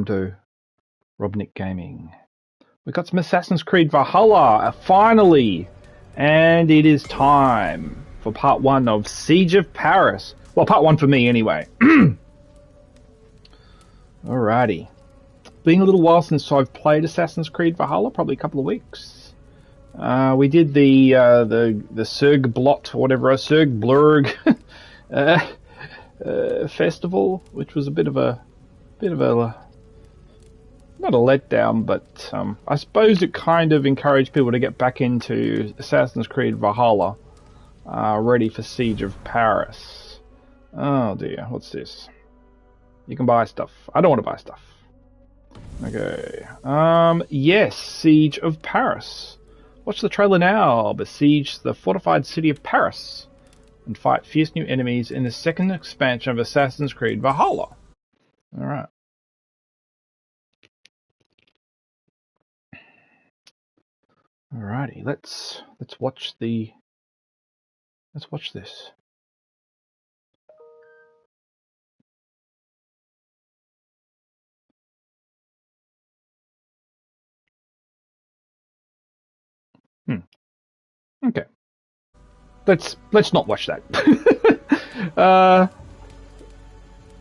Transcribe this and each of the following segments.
to Robnik Gaming. We got some Assassin's Creed Valhalla, finally! And it is time for part 1 of Siege of Paris. Well, part 1 for me anyway. Alrighty. Been a little while since I've played Assassin's Creed Valhalla, probably a couple of weeks. We did the Serg Blot, or whatever, Serg Blurg festival, which was a bit of a not a letdown, but I suppose it kind of encouraged people to get back into Assassin's Creed Valhalla, ready for Siege of Paris. Oh dear, what's this? You can buy stuff. I don't want to buy stuff. Okay. Yes, Siege of Paris. Watch the trailer now. Besiege the fortified city of Paris and fight fierce new enemies in the second expansion of Assassin's Creed Valhalla. Alright. Alrighty, let's watch this. Okay. Let's not watch that.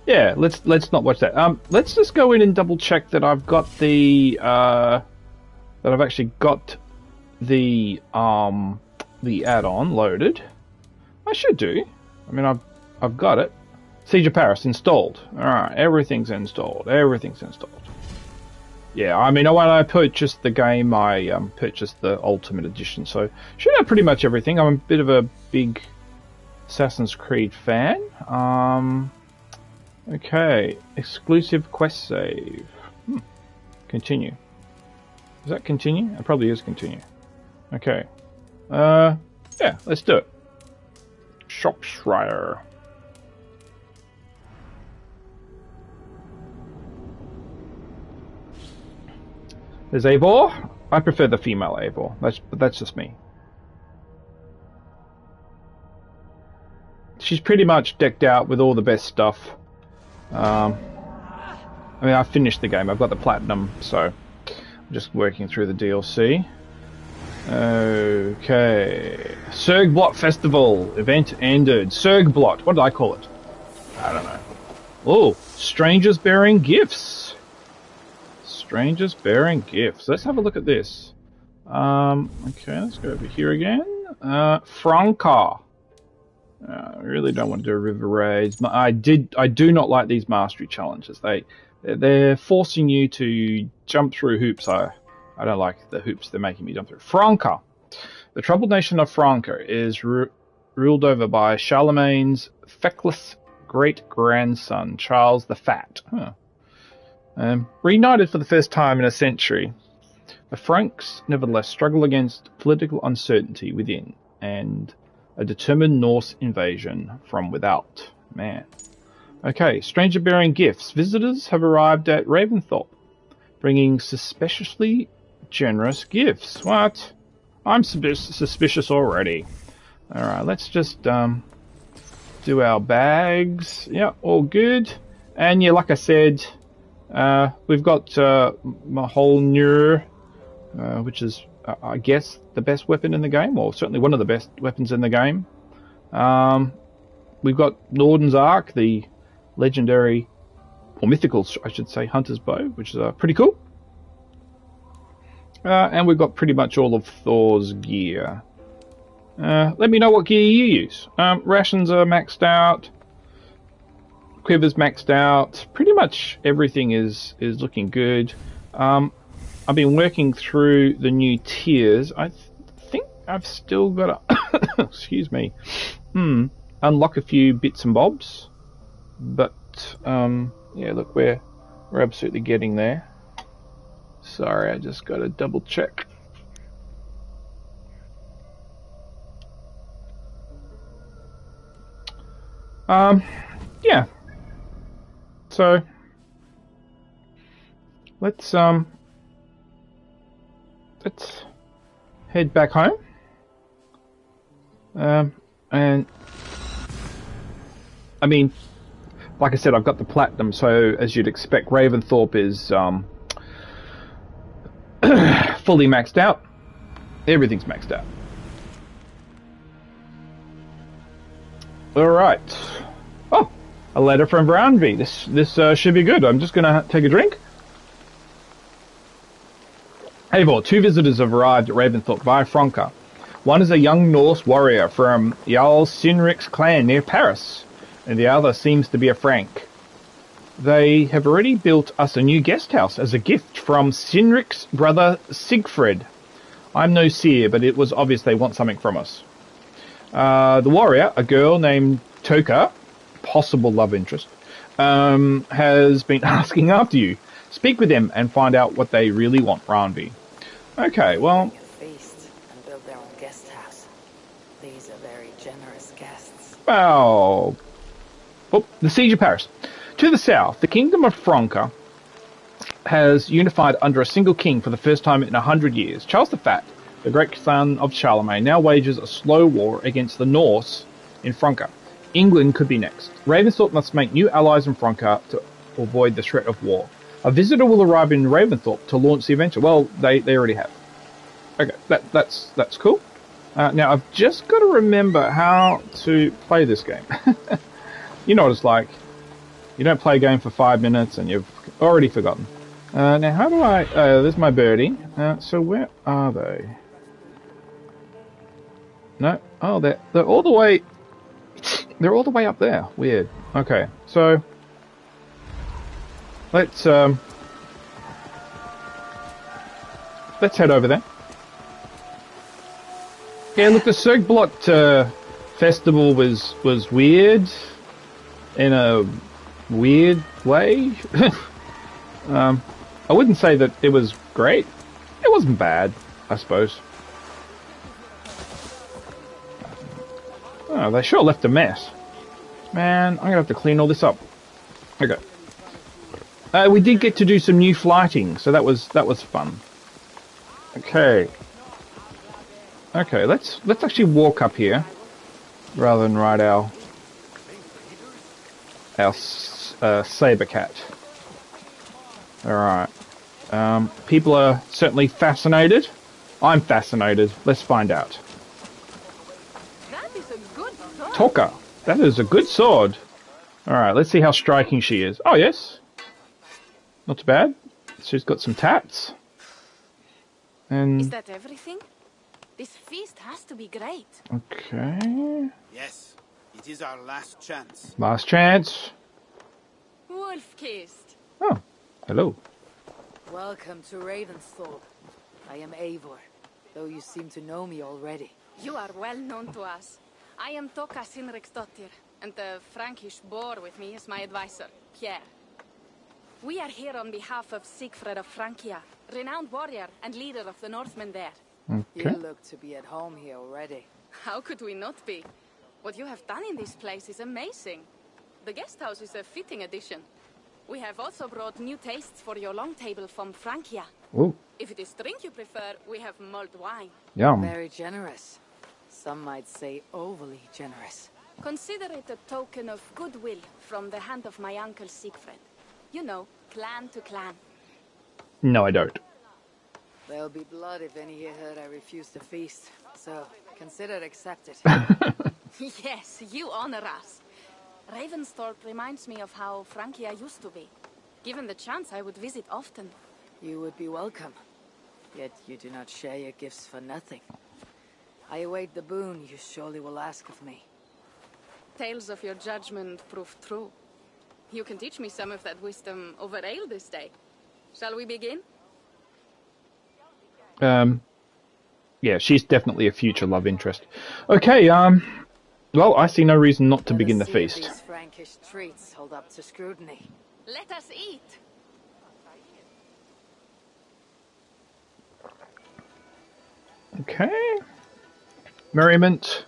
Yeah, let's not watch that. Let's just go in and double check that I've got the that I've actually got the add-on loaded. I should do. I mean, I've got it. Siege of Paris installed. All right, everything's installed. Everything's installed. Yeah, I mean, when I purchased the game, I purchased the Ultimate Edition, so should have pretty much everything. I'm a bit of a big Assassin's Creed fan. Okay, exclusive quest save. Continue. Is that continue? It probably is continue. Okay. Yeah, let's do it. Shropshire. There's Eivor. I prefer the female Eivor. That's just me. She's pretty much decked out with all the best stuff. I mean, I finished the game. I've got the platinum, so I'm just working through the DLC. Okay. Sergblot Festival. Event ended. Sergblot. What did I call it? I don't know. Oh, strangers bearing gifts. Strangers bearing gifts. Let's have a look at this. Okay, let's go over here again. Franca. I really don't want to do a river raids. I do not like these mastery challenges. They're forcing you to jump through hoops. I don't like the hoops they're making me jump through. Franca. The troubled nation of Franca is ruled over by Charlemagne's feckless great-grandson, Charles the Fat. Huh. Reunited for the first time in a century, the Franks nevertheless struggle against political uncertainty within and a determined Norse invasion from without. Man. Okay, stranger bearing gifts. Visitors have arrived at Ravensthorpe, bringing suspiciously generous gifts. What? I'm suspicious already. Alright, let's just do our bags. Yeah, all good. And yeah, like I said, we've got Mjolnir, which is, I guess, the best weapon in the game, or certainly one of the best weapons in the game. We've got Norden's Arc, the legendary, or mythical, I should say, Hunter's Bow, which is pretty cool. And we've got pretty much all of Thor's gear. Let me know what gear you use. Rations are maxed out. Quiver's maxed out. Pretty much everything is looking good. I've been working through the new tiers. I think I've still got to excuse me, unlock a few bits and bobs, but yeah, look, we're absolutely getting there. Sorry, I just got to double check. Yeah. So let's head back home. And I mean, like I said, I've got the platinum, so as you'd expect, Raventhorpe is fully maxed out. Everything's maxed out. All right. Oh, a letter from Brownby. This should be good. I'm just gonna take a drink. Eivor, 2 visitors have arrived at Raventhorpe via Franca. One is a young Norse warrior from Jarl Sinric's clan near Paris, and the other seems to be a Frank. They have already built us a new guest house as a gift from Sinric's brother Sigfrid. I'm no seer, but it was obvious they want something from us. The warrior, a girl named Toka, possible love interest, has been asking after you. Speak with them and find out what they really want, Ranvi. Okay, well... Feast and build their own guest house. These are very generous guests. Well... Oh, the Siege of Paris. To the south, the Kingdom of Franca has unified under a single king for the first time in 100 years. Charles the Fat, the great son of Charlemagne, now wages a slow war against the Norse in Franca. England could be next. Raventhorpe must make new allies in Franca to avoid the threat of war. A visitor will arrive in Raventhorpe to launch the adventure. Well, they already have. Okay, that's cool. Now, I've just got to remember how to play this game. You know what it's like. You don't play a game for 5 minutes and you've already forgotten. Now, how do I... there's my birdie. So where are they? No? Oh, they're all the way... They're all the way up there. Weird. Okay, so... Let's head over there. Yeah, look, the Sörgblot festival was weird in a weird way. I wouldn't say that it was great. It wasn't bad, I suppose. Oh, they sure left a mess. Man, I'm gonna have to clean all this up. Okay. We did get to do some new flighting, so that was fun. Okay. Okay, let's actually walk up here rather than ride our saber cat. All right. People are certainly fascinated. I'm fascinated. Let's find out. That is a good sword. Toka, that is a good sword. All right, let's see how striking she is. Oh yes. Not too bad. She's got some tats. And Is that everything? This feast has to be great. okay. Yes, it is our last chance. Last chance. Wolf-kissed. Oh, hello. Welcome to Ravensthorpe. I am Eivor, though you seem to know me already. You are well known to us. I am Toka Sinriksdottir, and the Frankish boar with me is my advisor, Pierre. We are here on behalf of Sigfrid of Francia, renowned warrior and leader of the Northmen there. Okay. You look to be at home here already. How could we not be? What you have done in this place is amazing. The guest house is a fitting addition. We have also brought new tastes for your long table from Francia. Ooh, If it is drink you prefer, we have mulled wine. yum. Very generous. Some might say overly generous. Consider it a token of goodwill from the hand of my uncle Sigfrid. You know, clan to clan. No, I don't. There'll be blood if any here heard I refuse to feast. So, consider it accepted. Yes, you honor us. Ravensthorpe reminds me of how Francia used to be. Given the chance, I would visit often. You would be welcome. Yet you do not share your gifts for nothing. I await the boon you surely will ask of me. Tales of your judgment proved true. You can teach me some of that wisdom over ale this day. Shall we begin? Yeah, she's definitely a future love interest. Okay, well, I see no reason not to Let begin the us see if feast. these Frankish treats hold up to scrutiny. Let us eat. Okay. Merriment.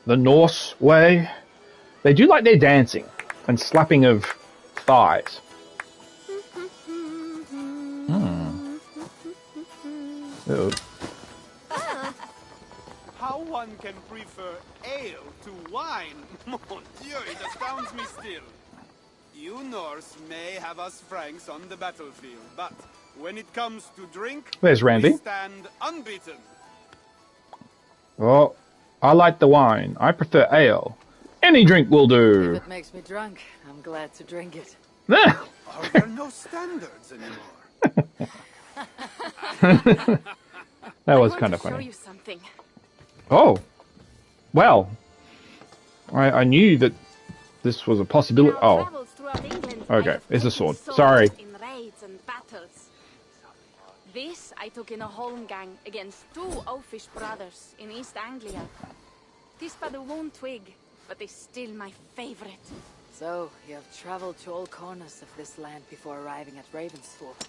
The Norse way. They do like their dancing and slapping of thighs. Oh. How one can prefer ale to wine. Mon Dieu, it astounds me still. You Norse may have us Franks on the battlefield, but when it comes to drink, There's Randy. we stand unbeaten. Oh, I like the wine. I prefer ale. Any drink will do. If it makes me drunk, I'm glad to drink it. Are there no standards anymore? That was kind of I want to show funny. you something. Oh, well, I knew that this was a possibility. Our Oh, travels throughout England, okay, I have it's a taken sword. swords Sorry. In raids and battles. This I took in a holmgang against 2 oafish brothers in East Anglia. This but a one twig, but is still my favorite. So, you have traveled to all corners of this land before arriving at Ravensthorpe.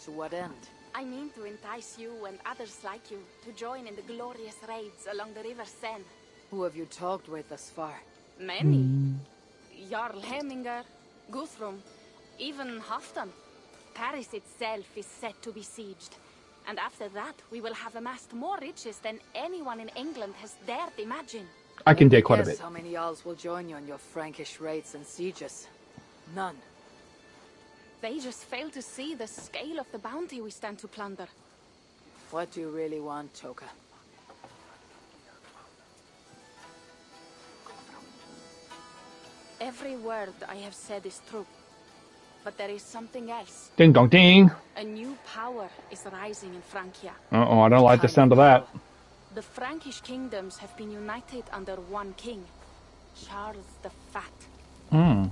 To what end? I mean to entice you and others like you to join in the glorious raids along the River Seine. Who have you talked with thus far? Many. Jarl Hemminger, Guthrum, even Halfdan. Paris itself is set to be sieged. And after that, we will have amassed more riches than anyone in England has dared imagine. I can Let me dare quite a guess bit. how many Jarls will join you on your Frankish raids and sieges? None. They just fail to see the scale of the bounty we stand to plunder. What do you really want, Toka? Every word I have said is true. But there is something else. Ding dong ding. A new power is rising in Francia. Uh-oh, I don't like the sound of that. The Frankish kingdoms have been united under one king, Charles the Fat. Hmm.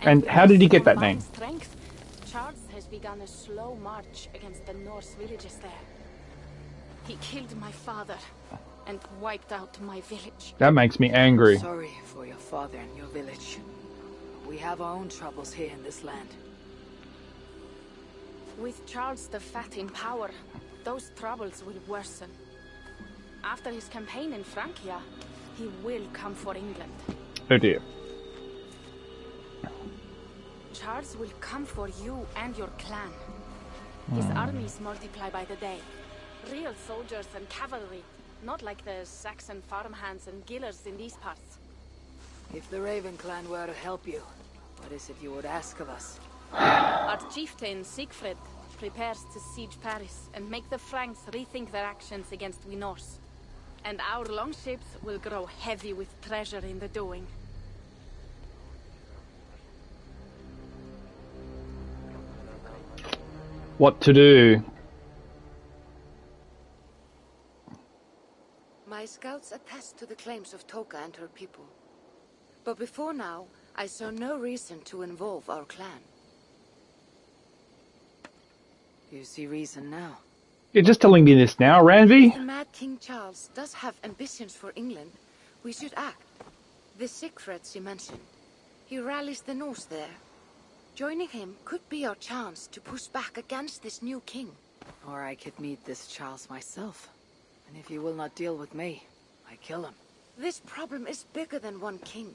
And how did he get that name? Strength, Charles has begun a slow march against the Norse villages there. He killed my father and wiped out my village. That makes me angry. Sorry for your father and your village. We have our own troubles here in this land. With Charles the Fat in power, those troubles will worsen. After his campaign in Francia, he will come for England. Oh dear. Charles will come for you and your clan. His armies multiply by the day. Real soldiers and cavalry, not like the Saxon farmhands and gillers in these parts. If the Raven clan were to help you, what is it you would ask of us? Our chieftain, Siegfried, prepares to siege Paris and make the Franks rethink their actions against we Norse. And our longships will grow heavy with treasure in the doing. What to do? My scouts attest to the claims of Toka and her people. But before now, I saw no reason to involve our clan. You see reason now. You're just telling me this now, Ranvi? The mad King Charles does have ambitions for England. We should act. The Siegfrieds you mentioned. He rallies the Norse there. Joining him could be our chance to push back against this new king. Or I could meet this Charles myself. And if he will not deal with me, I kill him. This problem is bigger than one king.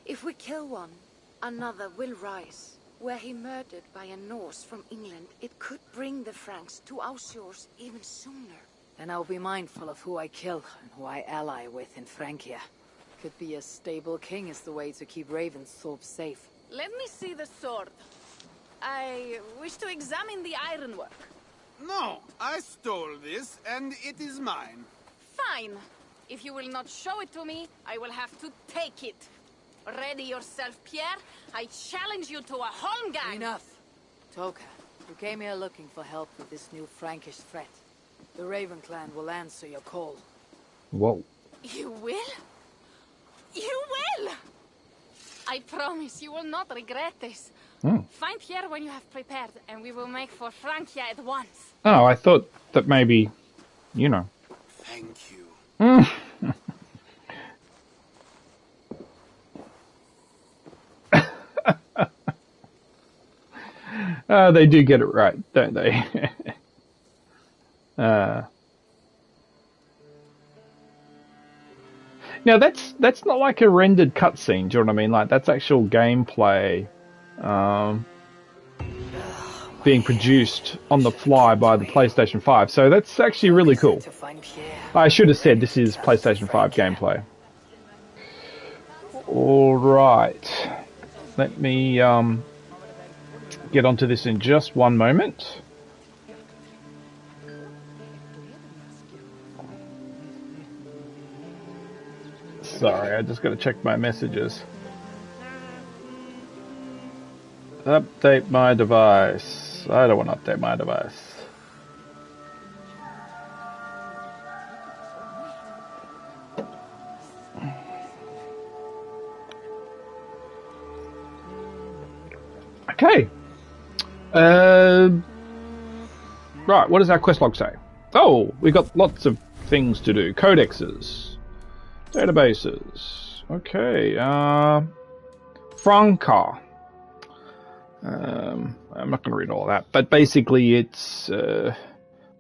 If we kill one, another will rise. Were he murdered by a Norse from England, it could bring the Franks to our shores even sooner. Then I'll be mindful of who I kill and who I ally with in Francia. Could be a stable king is the way to keep Ravensthorpe safe. Let me see the sword. I wish to examine the ironwork. No, I stole this, and it is mine. Fine. If you will not show it to me, I will have to take it. Ready yourself, Pierre. I challenge you to a holmgang. Enough! Toka, you came here looking for help with this new Frankish threat. The Raven clan will answer your call. Whoa. You will? You will! I promise you will not regret this. Find Pierre when you have prepared, and we will make for Francia at once. Oh, I thought that maybe, you know. Thank you. They do get it right, don't they? Now that's not like a rendered cutscene. Do you know what I mean? Like that's actual gameplay. being produced on the fly by the PlayStation 5. So that's actually really cool. To find Pierre. I should have said this is PlayStation 5 gameplay. Alright. Let me get onto this in just one moment. Sorry, I just got to check my messages. Update my device. I don't want to update my device. Okay. Right, what does our quest log say? Oh, we got lots of things to do. Codexes. Databases. Okay. Franca. I'm not going to read all that, but basically it's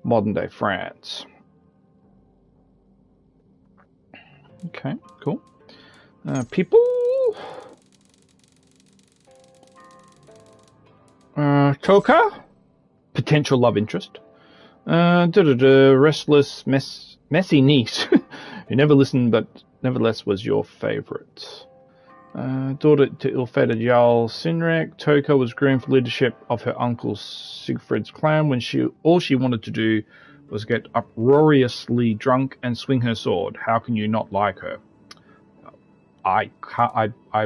modern day France. Okay, cool. People. Toka, potential love interest. Restless, messy niece, who never listened but nevertheless was your favourite. Daughter to ill-fated Jarl Sinrek, Toka was groomed for leadership of her uncle Siegfried's clan when all she wanted to do was get uproariously drunk and swing her sword. How can you not like her? I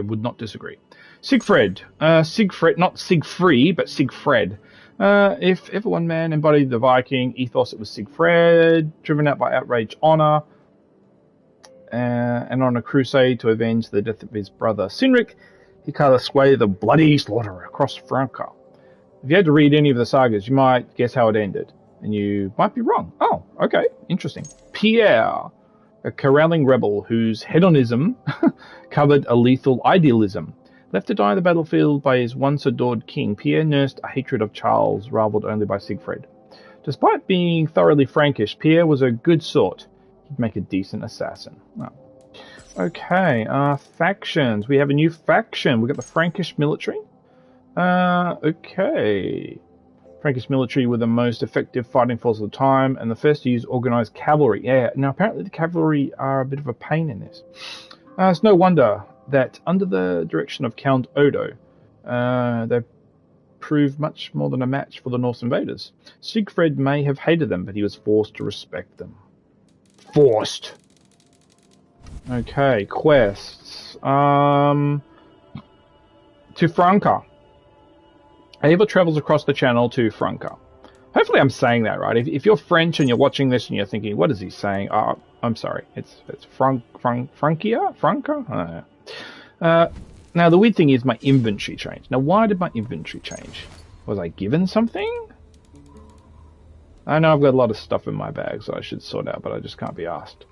would not disagree. Siegfried, not Siegfried, but Siegfried. If ever one man embodied the Viking ethos, it was Siegfried, driven out by outraged honour, and on a crusade to avenge the death of his brother Sinric, he cast away the bloody slaughter across Franca. If you had to read any of the sagas, you might guess how it ended, and you might be wrong. Oh, okay, interesting. Pierre, a corralling rebel whose hedonism covered a lethal idealism. Left to die on the battlefield by his once adored king, Pierre nursed a hatred of Charles, rivaled only by Siegfried. Despite being thoroughly Frankish, Pierre was a good sort. He'd make a decent assassin. Oh. Okay, factions. We have a new faction. We've got the Frankish military. Okay. Frankish military were the most effective fighting force of the time, and the first to use organised cavalry. Yeah, now apparently the cavalry are a bit of a pain in this. It's no wonder that under the direction of Count Odo, they proved much more than a match for the Norse invaders. Siegfried may have hated them, but he was forced to respect them. Forced! Okay, quests. To Franca. Ava travels across the channel to Franca. Hopefully I'm saying that right. If you're French and you're watching this and you're thinking, what is he saying? I'm sorry. It's Frankia? Franca? Now, the weird thing is my inventory changed. Now, why did my inventory change? Was I given something? I know I've got a lot of stuff in my bag, so I should sort out, but I just can't be asked.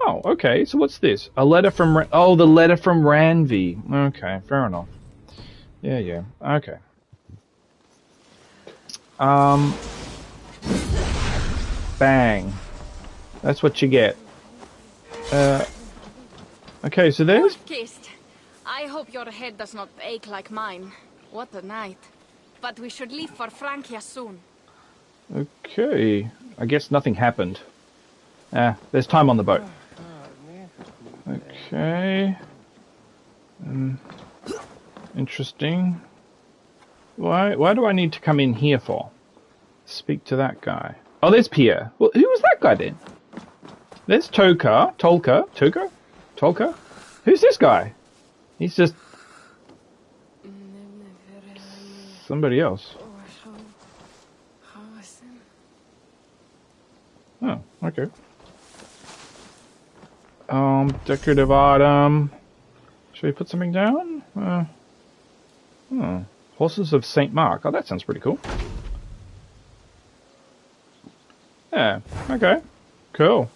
Oh, okay, so what's this? A letter from... the letter from Ranvi. Okay, fair enough. Yeah, okay. Bang. That's what you get. Okay, so there's... Kissed. I hope your head does not ache like mine. What a night. But we should leave for Francia soon. Okay. I guess nothing happened. There's time on the boat. Okay. Interesting. Why do I need to come in here for? Speak to that guy. Oh, there's Pierre. Well, who was that guy then? There's Tolka. Who's this guy? He's just... somebody else. Oh, okay. Decorative item. Should we put something down? Horses of St. Mark. Oh, that sounds pretty cool. Yeah, okay. Cool.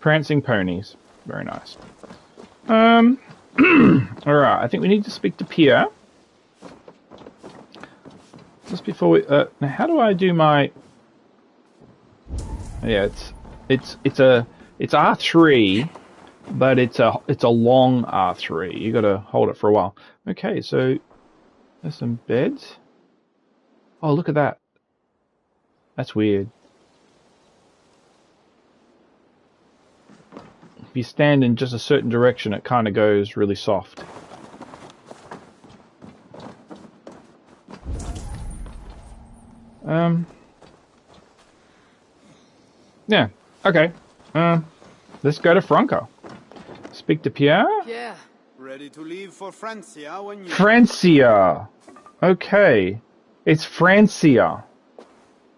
Prancing ponies. Very nice. Alright, I think we need to speak to Pierre. Just before we... now, how do I do my... Yeah, it's R3, but it's a long R3. You gotta hold it for a while. Okay, so There's some beds. Oh, look at that. That's weird. If you stand in just a certain direction, it kind of goes really soft. Yeah, okay. Let's go to Franca. Speak to Pierre. Yeah. Ready to leave for Francia when you... Francia. Okay. It's Francia.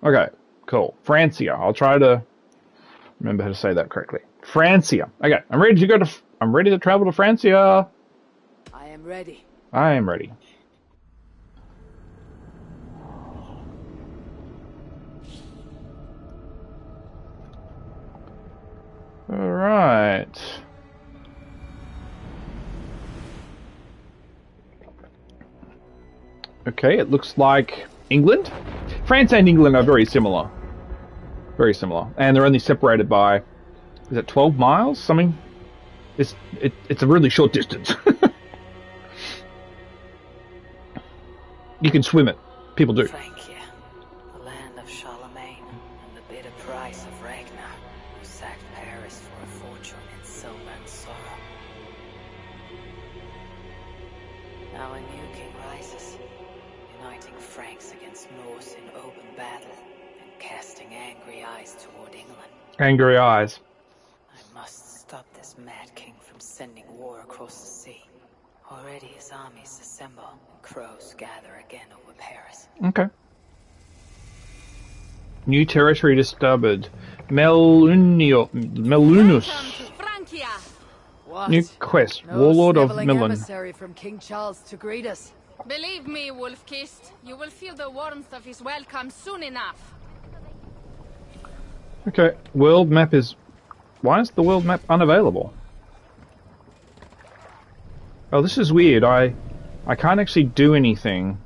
Okay, cool. Francia. I'll try to remember how to say that correctly. Francia. Okay, I'm ready to travel to Francia. I am ready. I am ready. All right. Okay, it looks like England. France and England are very similar. Very similar. And they're only separated by, is it 12 miles? Something? It's a really short distance. You can swim it. People do. Francia, the land of Charlemagne, and the bitter price of Ragnar, who sacked Paris for a fortune in silver and sorrow. Now a new king rises, uniting Franks against Norse in open battle, and casting angry eyes toward England. Angry eyes. I must stop this mad king from sending war across the sea. Already his armies assemble, and crows gather again over Paris. Okay. New territory discovered. Melunus. Welcome to Francia. What? New quest. No Warlord of sniveling Milan. emissary from King Charles to greet us. Believe me, Wolf-Kissed, you will feel the warmth of his welcome soon enough. Okay. World map is... Why is the world map unavailable? Oh, this is weird. I can't actually do anything.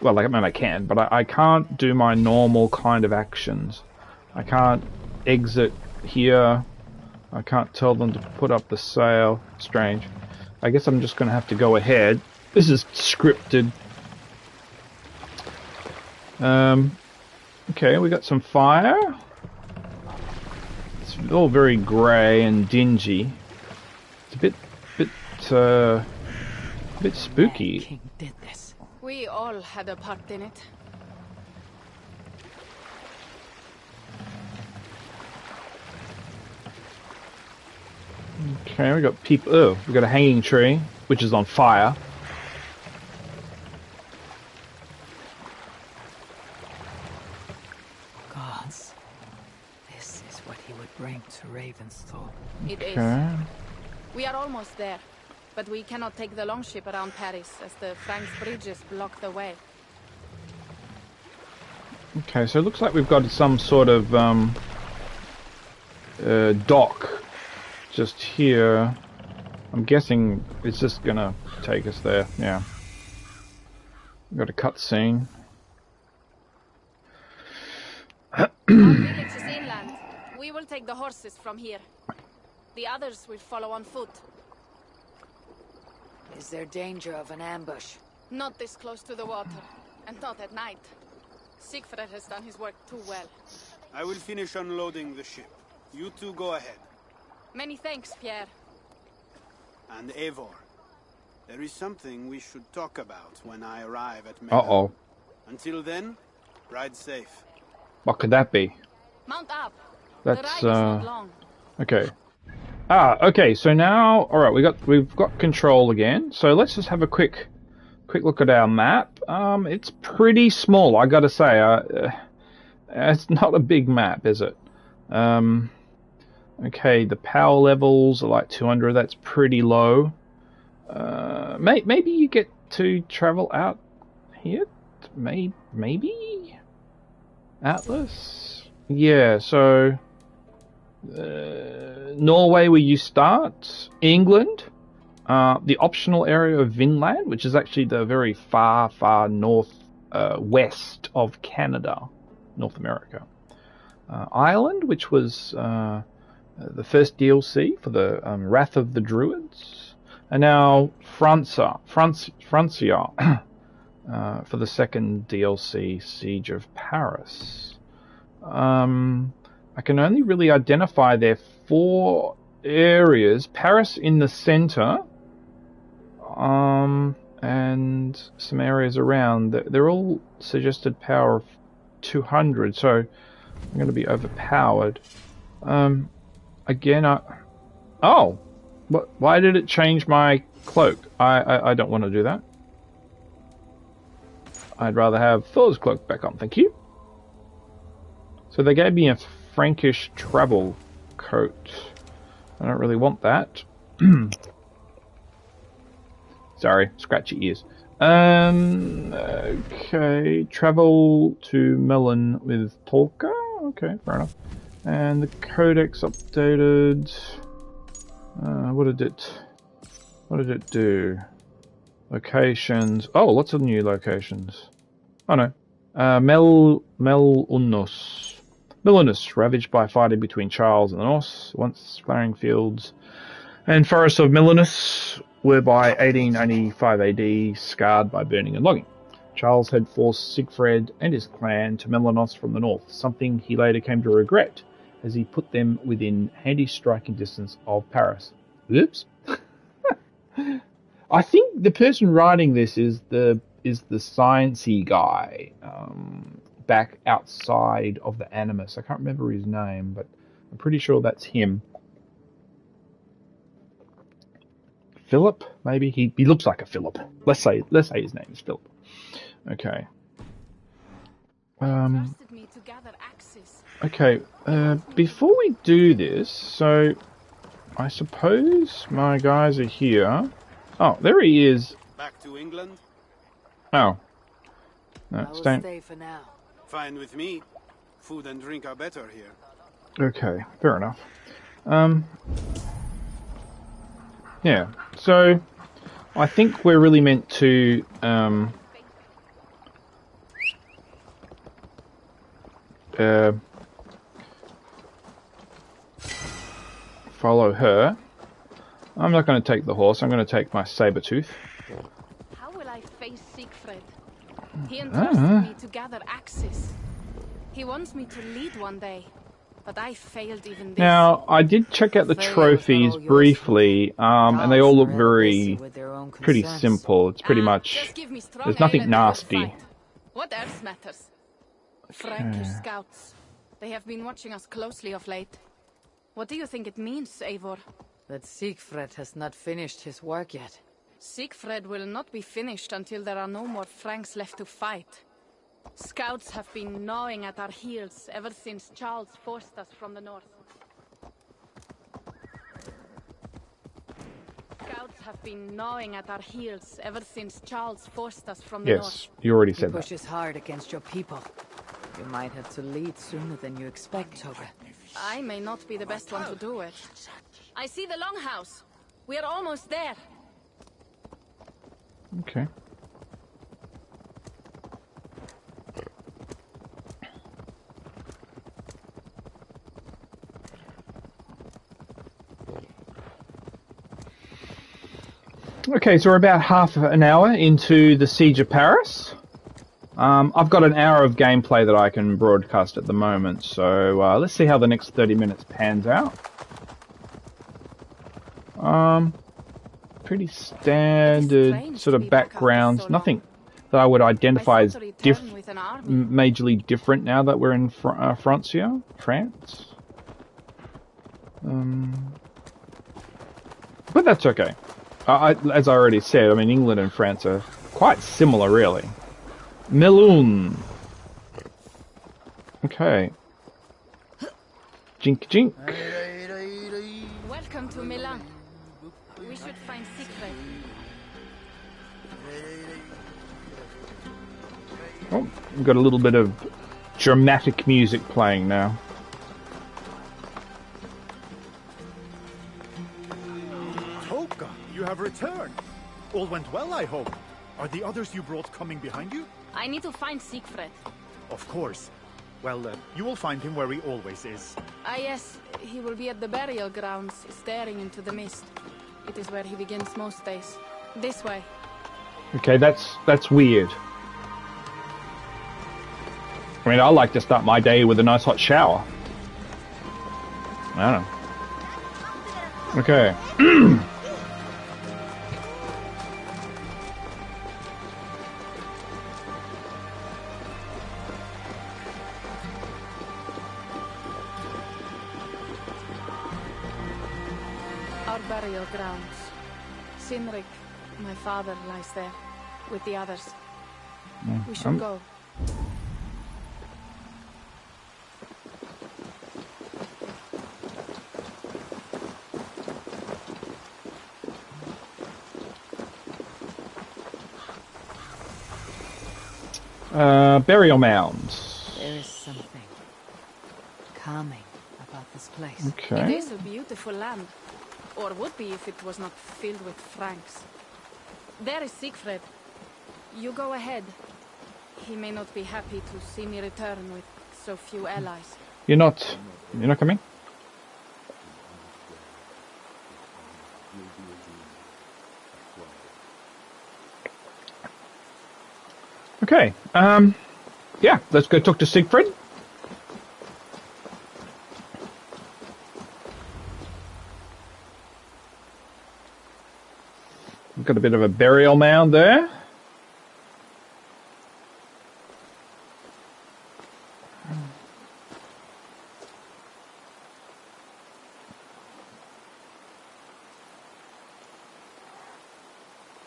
Well, like, I mean, I can, but I can't do my normal kind of actions. I can't exit here. I can't tell them to put up the sail. Strange. I guess I'm just going to have to go ahead. This is scripted. Okay, we got some fire. It's all very grey and dingy. It's a bit spooky. King did this. We all had a part in it. Okay, we got people. Oh, we got a hanging tree, which is on fire. Gods, this is what he would bring to Ravensthorpe. It is. Okay. We are almost there, but we cannot take the longship around Paris as the Franks bridges block the way. Okay, so it looks like we've got some sort of dock just here. I'm guessing it's just gonna take us there. Yeah. We've got a cutscene. Our village is inland. We will take the horses from here. The others will follow on foot. Is there danger of an ambush? Not this close to the water, and not at night. Siegfried has done his work too well. I will finish unloading the ship. You two go ahead. Many thanks, Pierre. And Eivor, there is something we should talk about when I arrive at Medan. Uh-oh. Until then, ride safe. What could that be? Mount up. That's the ride is not long. okay. Okay, so now alright, we've got control again. So let's just have a quick look at our map. It's pretty small, I gotta say. It's not a big map, is it? Okay, the power levels are like 200, that's pretty low. Maybe you get to travel out here? Maybe? Atlas? Yeah, so... Norway where you start, England, the optional area of Vinland, which is actually the very far north west of Canada, North America. Ireland, which was the first DLC for the Wrath of the Druids, and now Francia, for the second DLC, Siege of Paris. I can only really identify their 4 areas. Paris in the center, and some areas around. They're all suggested power of 200, so I'm going to be overpowered. Again, oh, why did it change my cloak? I don't want to do that. I'd rather have Thor's cloak back on, thank you. So they gave me a Frankish travel coat. I don't really want that. Sorry, scratchy ears. Okay, travel to Melon with Polka. Okay, fair enough. And the codex updated. What did it do? Locations. Oh, lots of new locations. Oh no. Melunus, ravaged by fighting between Charles and the Norse, once flowering fields and forests of Melunus were by 1895 AD scarred by burning and logging. Charles had forced Sigfred and his clan to Melanos from the north, something he later came to regret as he put them within handy striking distance of Paris. Oops. I think the person writing this is the sciencey guy back outside of the Animus. I can't remember his name, but I'm pretty sure that's him. Philip, maybe he looks like a Philip. Let's say his name is Philip. Okay. Okay. Before we do this, so I suppose my guys are here. Oh, there he is. Back to England? Oh. No, I will stay for now. Fine with me. Food and drink are better here. Okay, fair enough. Yeah, so I think we're really meant to follow her. I'm not going to take the horse, I'm going to take my saber tooth. How will I face Siegfried? He entrusted me to gather axes. He wants me to lead one day, but I failed even this. Now, I did check out the trophies briefly, and they all look pretty simple. It's pretty much, there's nothing nasty. What else matters? Frankish scouts. They have been watching us closely of late. What do you think it means, Eivor? That Siegfried has not finished his work yet. Siegfried will not be finished until there are no more Franks left to fight. Scouts have been gnawing at our heels ever since Charles forced us from the north. Scouts have been gnawing at our heels ever since Charles forced us from the north. Yes, you already said He that. pushes hard against your people. You might have to lead sooner than you expect, Toga. I may not be the best one to do it. I see the longhouse. We are almost there. Okay. Okay, so we're about half an hour into the Siege of Paris. I've got an hour of gameplay that I can broadcast at the moment, so let's see how the next 30 minutes pans out. Pretty standard sort of backgrounds, nothing that I would identify as majorly different now that we're in France. But that's okay. As I already said, I mean, England and France are quite similar, really. Melun. Okay. Jink jink. Welcome to Milan. We should find Siegfried. Oh, we've got a little bit of dramatic music playing now. Toka, you have returned. All went well, I hope. Are the others you brought coming behind you? I need to find Siegfried. Of course. Well, you will find him where he always is. Ah yes, he will be at the burial grounds, staring into the mist. It is where he begins most days. This way. Okay, that's weird. I mean, I like to start my day with a nice hot shower. I don't know. Okay. Our burial grounds. Sinrik, my father, lies there with the others. We should go. Burial mounds. There is something calming about this place. It Okay. is a beautiful land. Or would be if it was not filled with Franks. There is Siegfried. You go ahead. He may not be happy to see me return with so few allies. You're not coming? Okay. Yeah, let's go talk to Siegfried. We've got a bit of a burial mound there.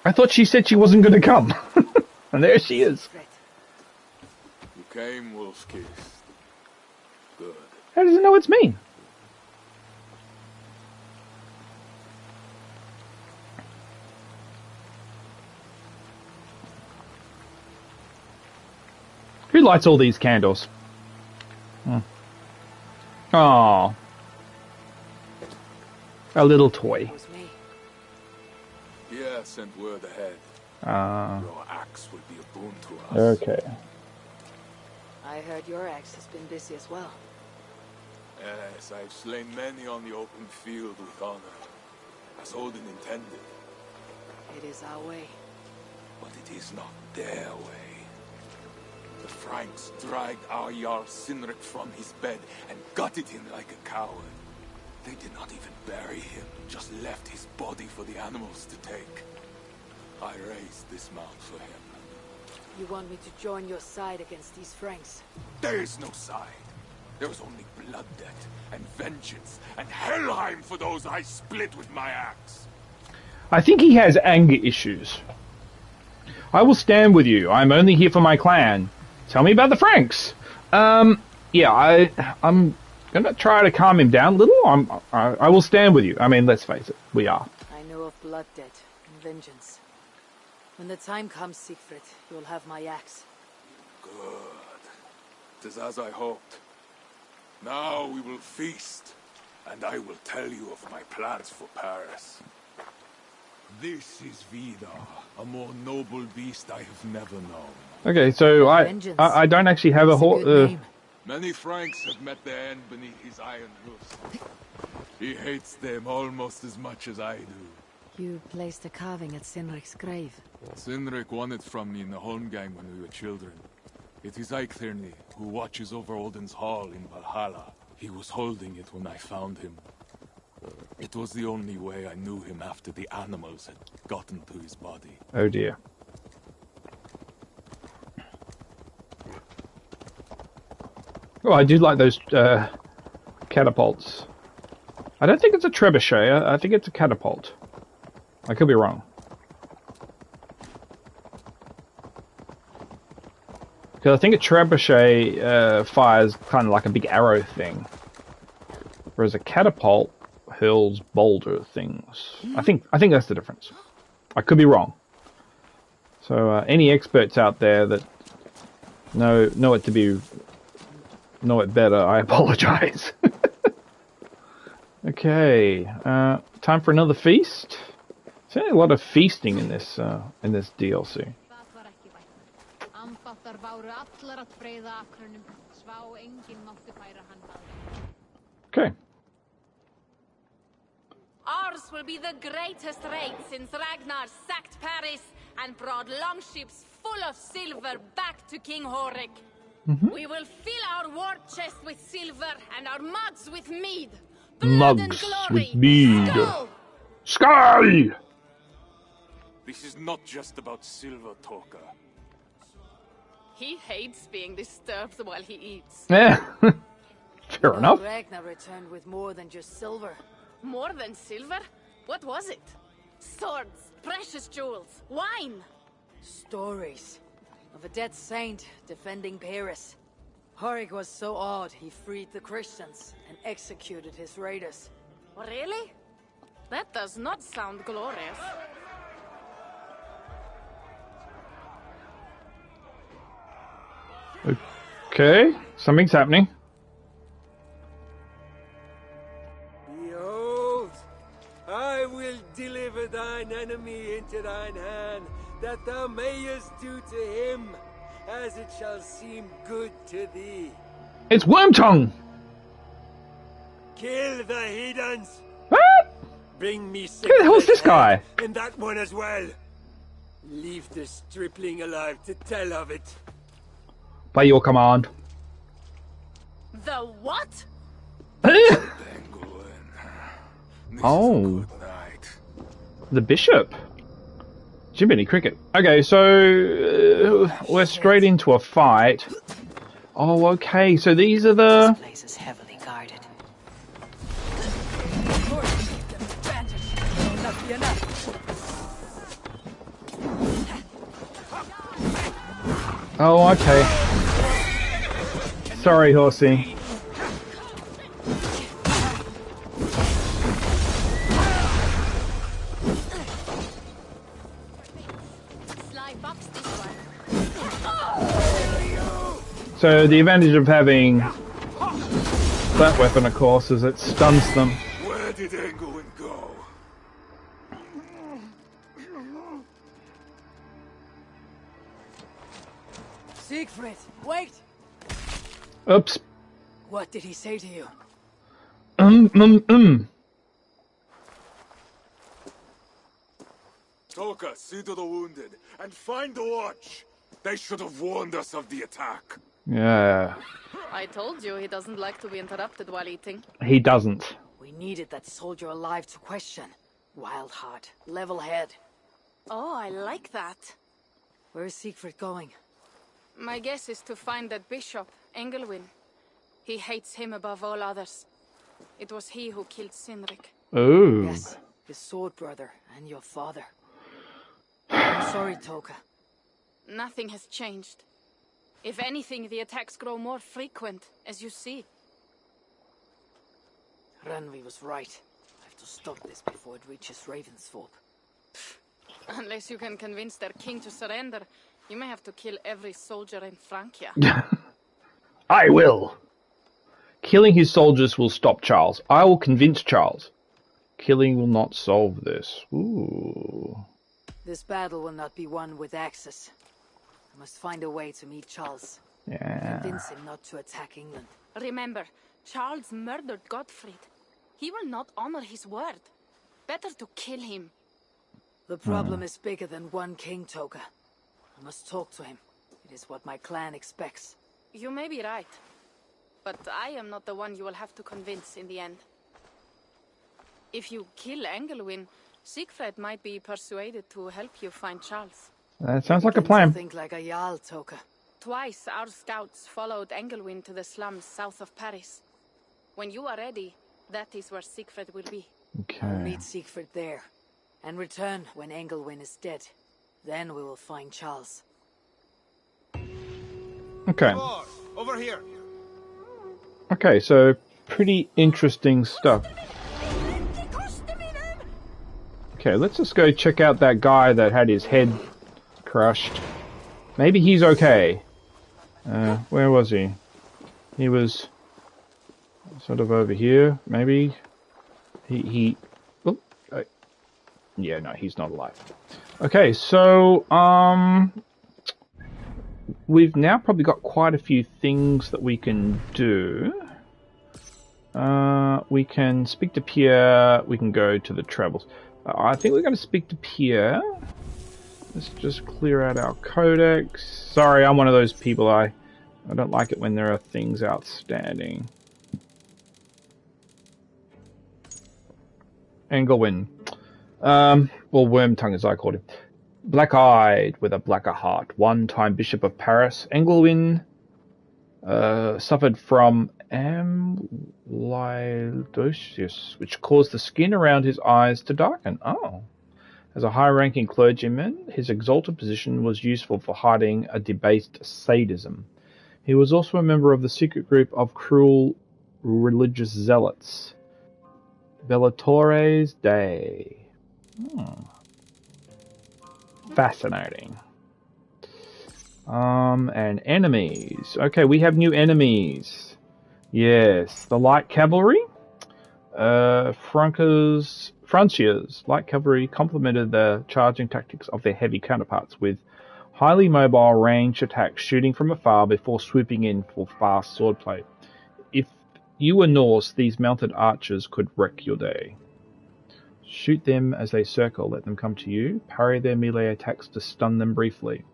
I thought she said she wasn't going to come. And there she is. You came, Wolf-Kissed. Good. How does it know it's me? Who lights all these candles? Oh, a little toy. It was me. Yeah, sent word ahead. Your axe will be a boon to us. Okay. I heard your axe has been busy as well. Yes, I've slain many on the open field with honor, as Odin intended. It is our way. But it is not their way. The Franks dragged our Jarl Sinrik from his bed and gutted him like a coward. They did not even bury him, just left his body for the animals to take. I raised this mound for him. You want me to join your side against these Franks? There is no side. There is only blood debt and vengeance and Helheim for those I split with my axe. I think he has anger issues. I will stand with you. I'm only here for my clan. Tell me about the Franks. Yeah, I'm gonna try to calm him down a little. I will stand with you. I mean, let's face it, we are. I know of blood debt and vengeance. When the time comes, Siegfried, you'll have my axe. Good. 'Tis as I hoped. Now we will feast, and I will tell you of my plans for Paris. This is Vidar, a more noble beast I have never known. Okay, so I don't actually have a horse. Many Franks have met their end beneath his iron hoofs. He hates them almost as much as I do. You placed a carving at Sinrik's grave. Sinrik won it from me in the Holmgang when we were children. It is Eiktherni, who watches over Odin's hall in Valhalla. He was holding it when I found him. It was the only way I knew him after the animals had gotten to his body. Oh dear. Oh, I do like those catapults. I don't think it's a trebuchet. I think it's a catapult. I could be wrong. Because I think a trebuchet fires kind of like a big arrow thing, whereas a catapult hurls boulder things. I think that's the difference. I could be wrong. So any experts out there that know it better, I apologize. Okay, time for another feast. There's a lot of feasting in this DLC. Okay. Ours will be the greatest raid since Ragnar sacked Paris and brought longships full of silver back to King Horik. We will fill our war chest with silver and our mugs with mead. Blood and Mugs glory. with mead. Skull! Sky! This is not just about silver, Toka. He hates being disturbed while he eats. Yeah. Fair enough. Ragnar returned with more than just silver. More than silver? What was it? Swords, precious jewels, wine. Stories of a dead saint defending Paris. Horik was so awed he freed the Christians and executed his raiders. Really? That does not sound glorious. Okay, something's happening. Behold, I will deliver thine enemy into thine hand, that thou mayest do to him as it shall seem good to thee. It's Wormtongue! Kill the heathens! What? Bring me Who the hell's this guy? and that one as well. Leave the stripling alive to tell of it. By your command. The what? Oh. The bishop. Jiminy Cricket. Okay, so we're straight into a fight. Oh, okay. So these are the... This place is heavily guarded. Oh, okay. Sorry, horsey. Sly box this one. So the advantage of having that weapon, of course, is it stuns them. Where did England go? Siegfried, wait! Oops. What did he say to you? Toka, see to the wounded, and find the watch. They should have warned us of the attack. Yeah, I told you he doesn't like to be interrupted while eating. he doesn't. We needed that soldier alive to question. Wild heart, level head. Oh, I like that. Where is Siegfried going? My guess is to find that bishop, Engelwin. He hates him above all others. It was he who killed Sinrik. Oh. Yes, his sword brother and your father. I'm sorry, Toka. Nothing has changed. If anything, the attacks grow more frequent, as you see. Randvi was right. I have to stop this before it reaches Ravensthorpe. Unless you can convince their king to surrender, you may have to kill every soldier in Francia. I will. Killing his soldiers will stop Charles. I will convince Charles. Killing will not solve this. Ooh. This battle will not be won with axes. I must find a way to meet Charles. Yeah. Convince him not to attack England. Remember, Charles murdered Gottfried. He will not honor his word. Better to kill him. The problem is bigger than one king, Toka. I must talk to him. It is what my clan expects. You may be right. But I am not the one you will have to convince in the end. If you kill Engelwin, Siegfried might be persuaded to help you find Charles. That sounds like a Begin to plan. Think like a Jarl, Toka. Twice our scouts followed Engelwin to the slums south of Paris. When you are ready, that is where Siegfried will be. I'll Okay. meet Siegfried there, and return when Engelwin is dead. Then we will find Charles. Okay. Boss, over here. Okay, so pretty interesting stuff. Okay, let's just go check out that guy that had his head crushed. Maybe he's okay. Where was he? He was sort of over here, maybe. Oh, yeah, no, he's not alive. Okay, so, we've now probably got quite a few things that we can do. We can speak to Pierre, we can go to the travels. I think we're going to speak to Pierre. Let's just clear out our codex. Sorry, I'm one of those people, I I don't like it when there are things outstanding. Engelwin. Or Wormtongue as I called him. Black-eyed with a blacker heart. One-time Bishop of Paris. Engelwin suffered from amyloidosis, which caused the skin around his eyes to darken. Oh. As a high-ranking clergyman, his exalted position was useful for hiding a debased sadism. He was also a member of the secret group of cruel religious zealots. Bellatores Day. Fascinating. And enemies. Okay, we have new enemies. Yes, the light cavalry. Francia's light cavalry complemented the charging tactics of their heavy counterparts with highly mobile ranged attacks shooting from afar before swooping in for fast swordplay. If you were Norse, these mounted archers could wreck your day. Shoot them as they circle, let them come to you. Parry their melee attacks to stun them briefly.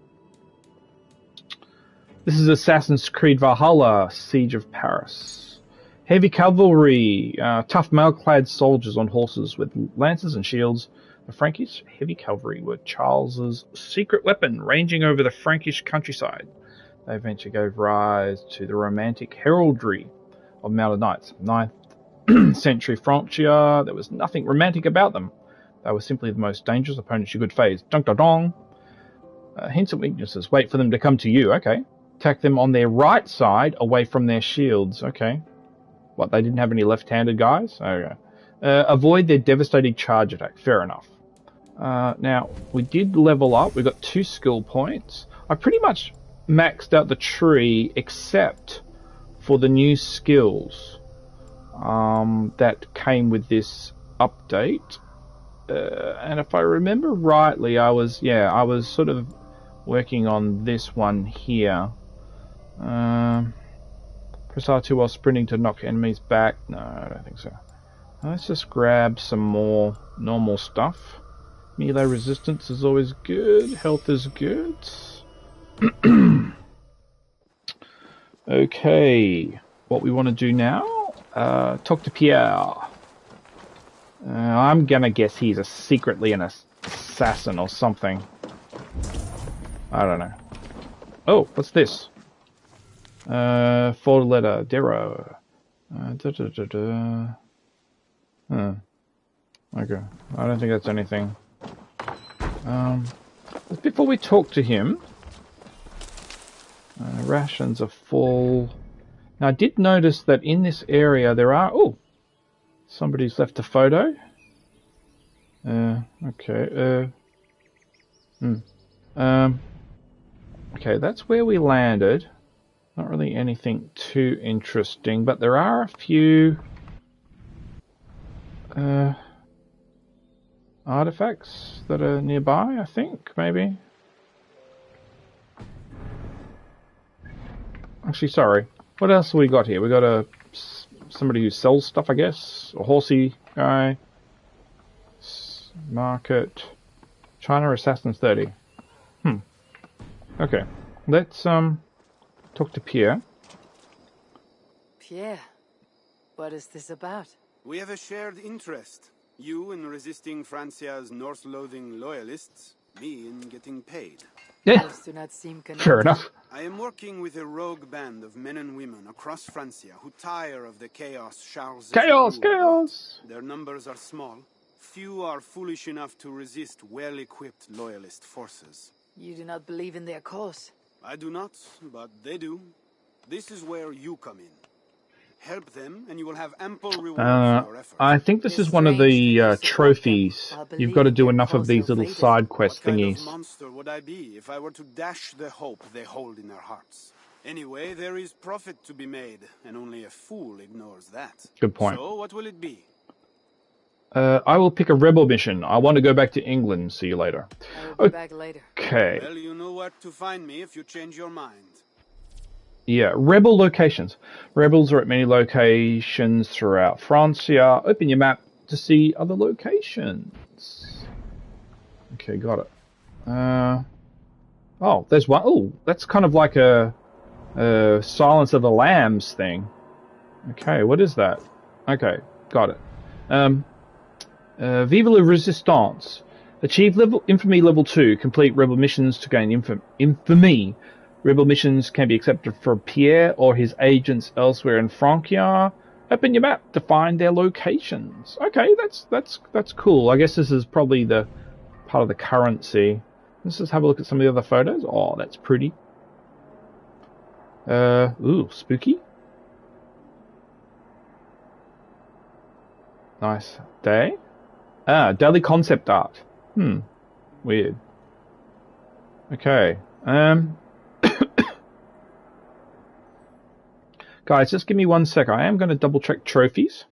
This is Assassin's Creed Valhalla, Siege of Paris. Heavy cavalry, tough mail-clad soldiers on horses with lances and shields. The Frankish heavy cavalry were Charles's secret weapon, ranging over the Frankish countryside. They eventually gave rise to the romantic heraldry of mounted knights. 9th century Francia, there was nothing romantic about them. They were simply the most dangerous opponents you could face. Dunk-da-dong. Hints and weaknesses. Wait for them to come to you. Okay. Attack them on their right side, away from their shields. Okay. What, they didn't have any left-handed guys? Okay. Avoid their devastating charge attack. Fair enough. Now, we did level up. We got 2 skill points. I pretty much maxed out the tree except for the new skills that came with this update. And if I remember rightly, I was sort of working on this one here. Press R2 while sprinting to knock enemies back. No, I don't think so. Let's just grab some more normal stuff. Melee resistance is always good. Health is good. Okay. What we want to do now? Talk to Pierre. I'm gonna guess he's secretly an assassin or something. I don't know. Oh, what's this? Fold letter, Darrow. Okay. I don't think that's anything. Before we talk to him, rations are full. Now, I did notice that in this area there are... Oh! Somebody's left a photo. Okay. Okay, that's where we landed. Not really anything too interesting, but there are a few artifacts that are nearby, I think, maybe. Actually, sorry. What else have we got here? We got somebody who sells stuff, I guess. A horsey guy. Market. China Assassins 30. Okay. Let's talk to Pierre. Pierre, what is this about? We have a shared interest. You in resisting Francia's Norse-loathing loyalists, me in getting paid. Yeah, Those do not seem connected. fair enough. I am working with a rogue band of men and women across Francia who tire of the chaos Charles... Chaos! Their numbers are small. Few are foolish enough to resist well-equipped loyalist forces. You do not believe in their cause? I do not, but they do. This is where you come in. Help them, and you will have ample reward for your efforts. I think this is one of the trophies. You've got to do enough of these little side quest thingies. What kind of monster would I be if I were to dash the hope they hold in their hearts? Anyway, there is profit to be made, and only a fool ignores that. Good point. So, what will it be? I will pick a rebel mission. I want to go back to England. See you later. I will be back later. Okay. Well, you know where to find me if you change your mind. Yeah, rebel locations. Rebels are at many locations throughout Francia. Open your map to see other locations. Okay, got it. Oh, there's one. Oh, that's kind of like a Silence of the Lambs thing. Okay, what is that? Okay, got it. Vive la Resistance. Achieve Infamy level 2. Complete rebel missions to gain infamy. Rebel missions can be accepted for Pierre or his agents elsewhere in Francia. Open your map to find their locations. Okay, that's cool. I guess this is probably the part of the currency. Let's just have a look at some of the other photos. Oh, that's pretty. Ooh, spooky. Nice day. Ah, daily concept art. Weird. Okay. Guys, just give me 1 sec. I am going to double check trophies.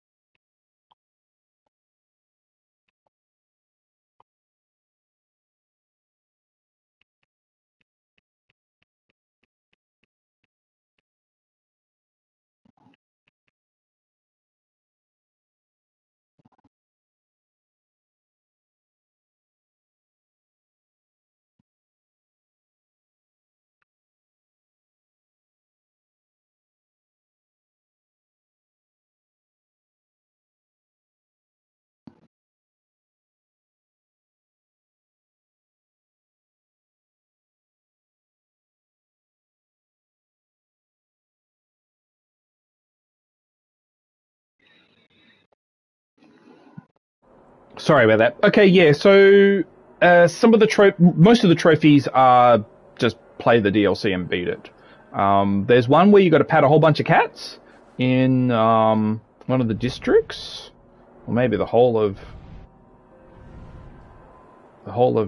Sorry about that. Okay, yeah, so most of the trophies are just play the DLC and beat it. There's one where you got to pat a whole bunch of cats in one of the districts, or maybe the whole of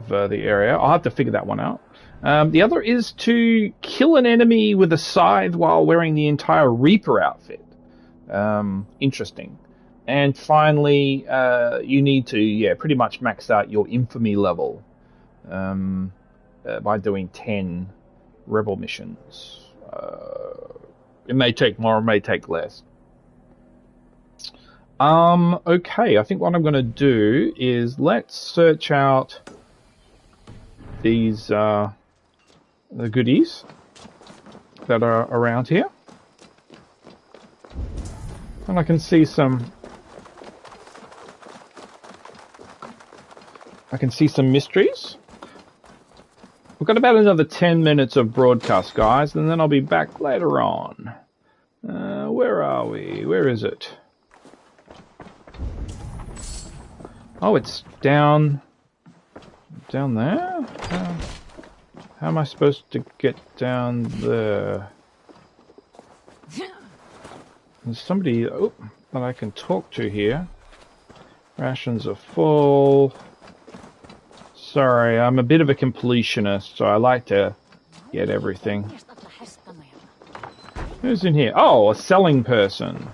the area. I'll have to figure that one out. The other is to kill an enemy with a scythe while wearing the entire Reaper outfit. Interesting. And finally, you need to, pretty much max out your infamy level by doing 10 rebel missions. It may take more, it may take less. Okay, I think what I'm going to do is let's search out these the goodies that are around here. And I can see some mysteries. We've got about another 10 minutes of broadcast, guys, and then I'll be back later on. Where are we? Where is it? Oh, it's down there? How am I supposed to get down there? There's somebody that I can talk to here. Rations are full. Sorry, I'm a bit of a completionist, so I like to get everything. Who's in here? Oh, a selling person.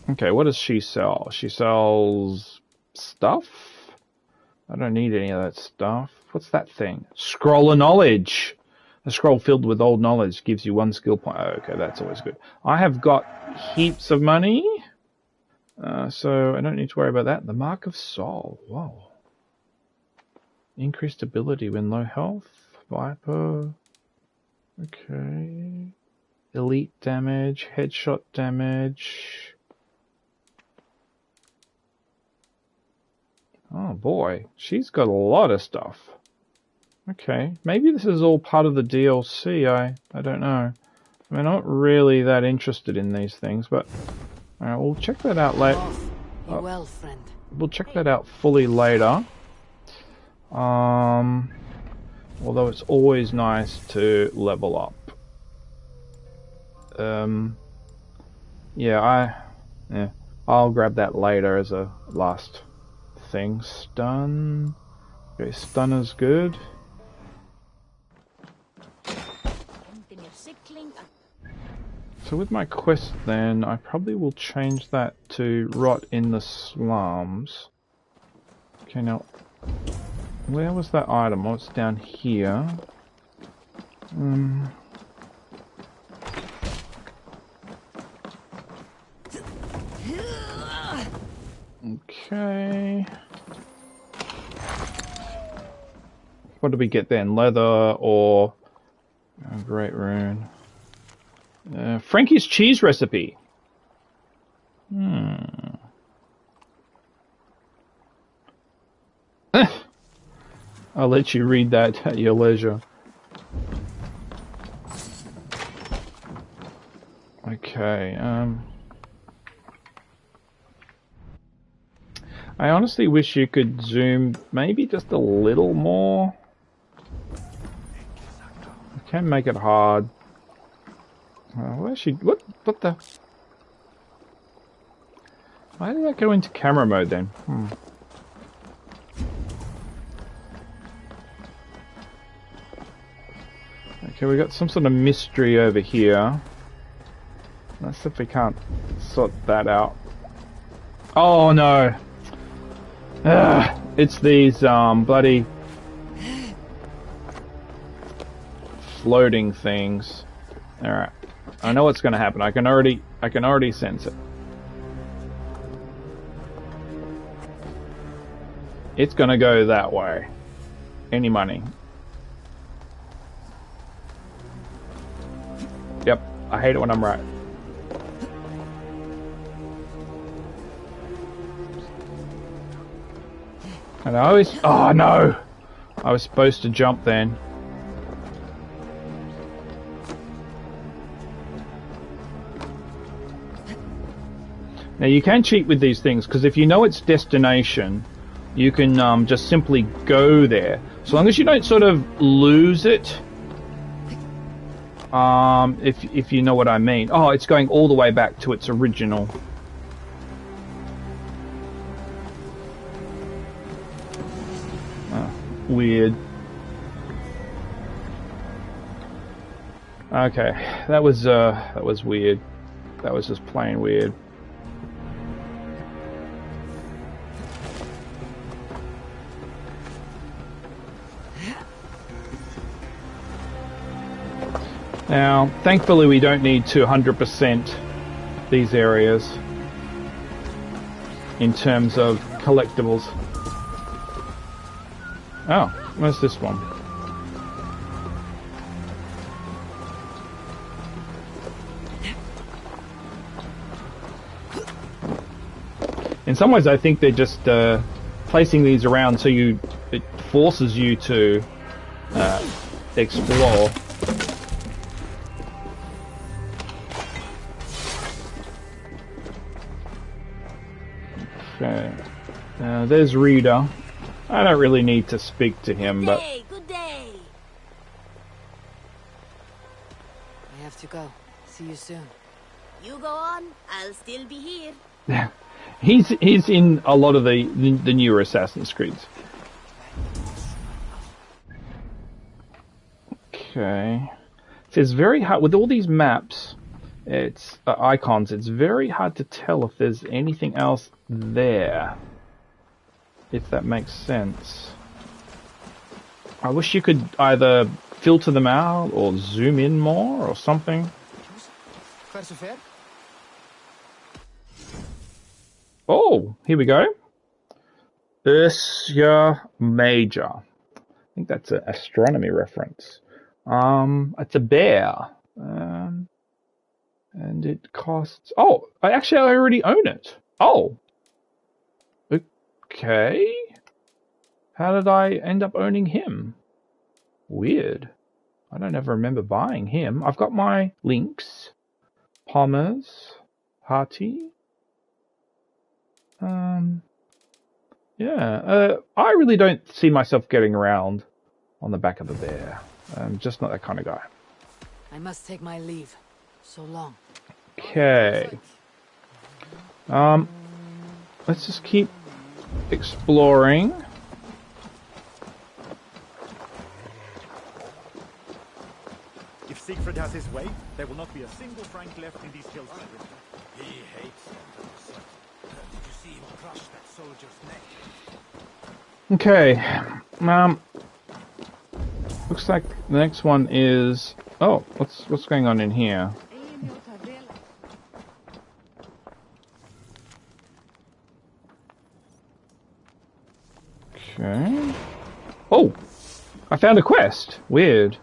Okay, what does she sell? She sells stuff? I don't need any of that stuff. What's that thing? Scroll of knowledge. A scroll filled with old knowledge gives you 1 skill point. Oh, okay, that's always good. I have got heaps of money. So I don't need to worry about that. The Mark of Soul. Whoa. Increased ability when low health. Viper. Okay. Elite damage. Headshot damage. Oh boy. She's got a lot of stuff. Okay. Maybe this is all part of the DLC. I don't know. I mean, I'm not really that interested in these things, but... Alright, we'll check that out later. Well, friend. We'll check that out fully later. Although it's always nice to level up. I'll grab that later as a last thing. Stun. Okay, stun is good. So with my quest then, I probably will change that to rot in the slums. Okay, now, where was that item? Oh, it's down here. Okay. What do we get then? Leather or Oh, great rune. Frankie's cheese recipe. I'll let you read that at your leisure. Okay, I honestly wish you could zoom maybe just a little more. You can make it hard. What the? Why did I go into camera mode then? Okay, we got some sort of mystery over here. Let's see if we can't sort that out. Oh no! It's these bloody floating things. All right, I know what's going to happen. I can already sense it. It's going to go that way. Any money? Yep. I hate it when I'm right. And I always... Oh, no! I was supposed to jump then. Now, you can cheat with these things, because if you know its destination, you can just simply go there. So long as you don't sort of lose it. If you know what I mean. Oh, it's going all the way back to its original... Weird. Okay, that was weird. That was just plain weird. Now, thankfully we don't need to 100% these areas in terms of collectibles. Oh, where's this one? In some ways I think they're just placing these around so it forces you to explore. Okay. There's Rita. I don't really need to speak to him, but... Good day! I have to go. See you soon. You go on, I'll still be here. Yeah. He's in a lot of the newer Assassin's Creeds. Okay. So it's very hard, with all these maps, it's icons, it's very hard to tell if there's anything else there. If that makes sense. I wish you could either filter them out or zoom in more or something. Oh, here we go. Ursa Major. I think that's an astronomy reference. It's a bear. And it costs... Oh, I already own it. Oh. Okay. How did I end up owning him? Weird. I don't ever remember buying him. I've got my links. Palmer's. Harty. Yeah. I really don't see myself getting around on the back of a bear. I'm just not that kind of guy. I must take my leave. So long. Okay. Let's just keep exploring. If Siegfried has his way, there will not be a single Frank left in these hills. He hates them. Did you see him crush that soldier's neck? Okay. Looks like the next one is... Oh, what's going on in here? Okay. Oh! I found a quest! Weird.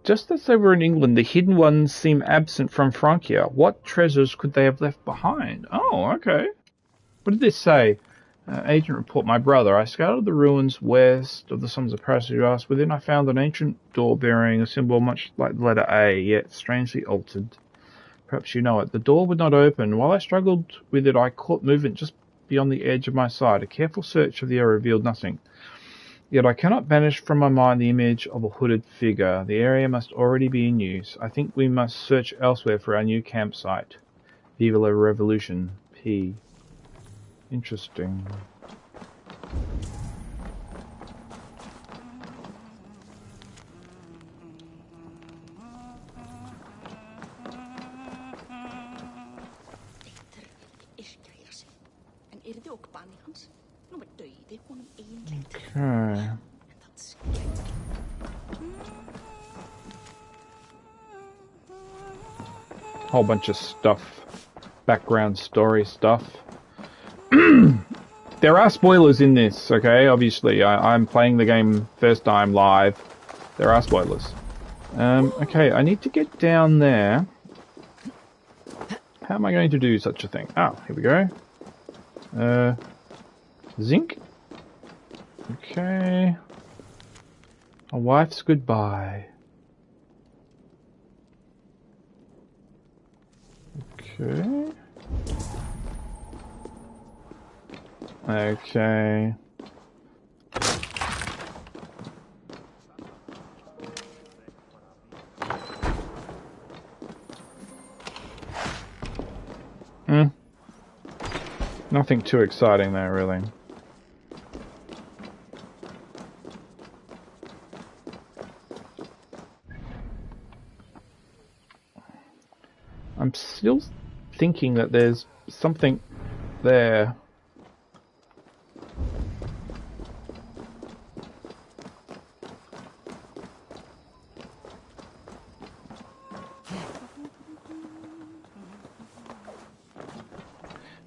Just as they were in England, the hidden ones seem absent from Francia. What treasures could they have left behind? Oh, okay. What did this say? Agent report, my brother. I scouted the ruins west of the Summers of Paris. You asked. Within, I found an ancient door bearing a symbol much like the letter A, yet strangely altered. Perhaps you know it. The door would not open. While I struggled with it, I caught movement just beyond the edge of my side. A careful search of the area revealed nothing. Yet I cannot banish from my mind the image of a hooded figure. The area must already be in use. I think we must search elsewhere for our new campsite. Viva la Revolution. P. Interesting. Okay. Whole bunch of stuff. Background story stuff. There are spoilers in this, okay? Obviously, I'm playing the game first time live. There are spoilers. Okay, I need to get down there. How am I going to do such a thing? Oh, here we go. Zinc. Okay. A wife's goodbye. Okay. Okay. Nothing too exciting there, really. I'm still thinking that there's something there.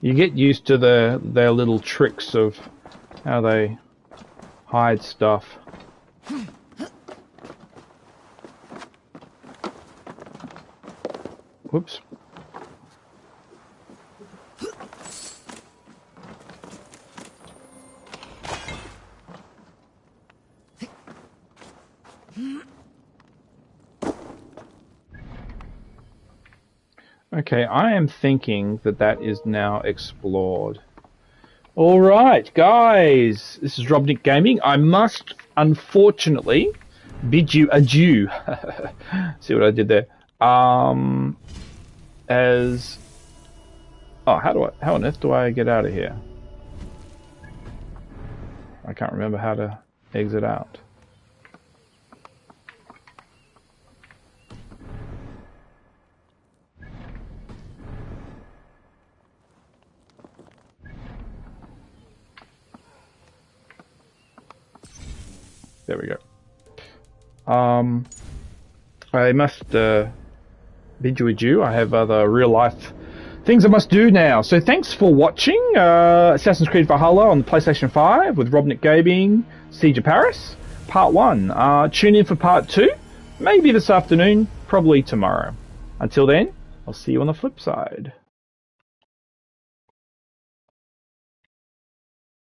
You get used to their little tricks of how they hide stuff. Whoops. Okay, I am thinking that that is now explored. Alright, guys, this is Robnik Gaming. I must, unfortunately, bid you adieu. See what I did there? As... Oh, how on earth do I get out of here? I can't remember how to exit out. There we go. I must bid you adieu. I have other real life things I must do now. So thanks for watching Assassin's Creed Valhalla on the PlayStation 5 with Robnik Gaming, Siege of Paris, Part 1. Tune in for Part 2, maybe this afternoon, probably tomorrow. Until then, I'll see you on the flip side.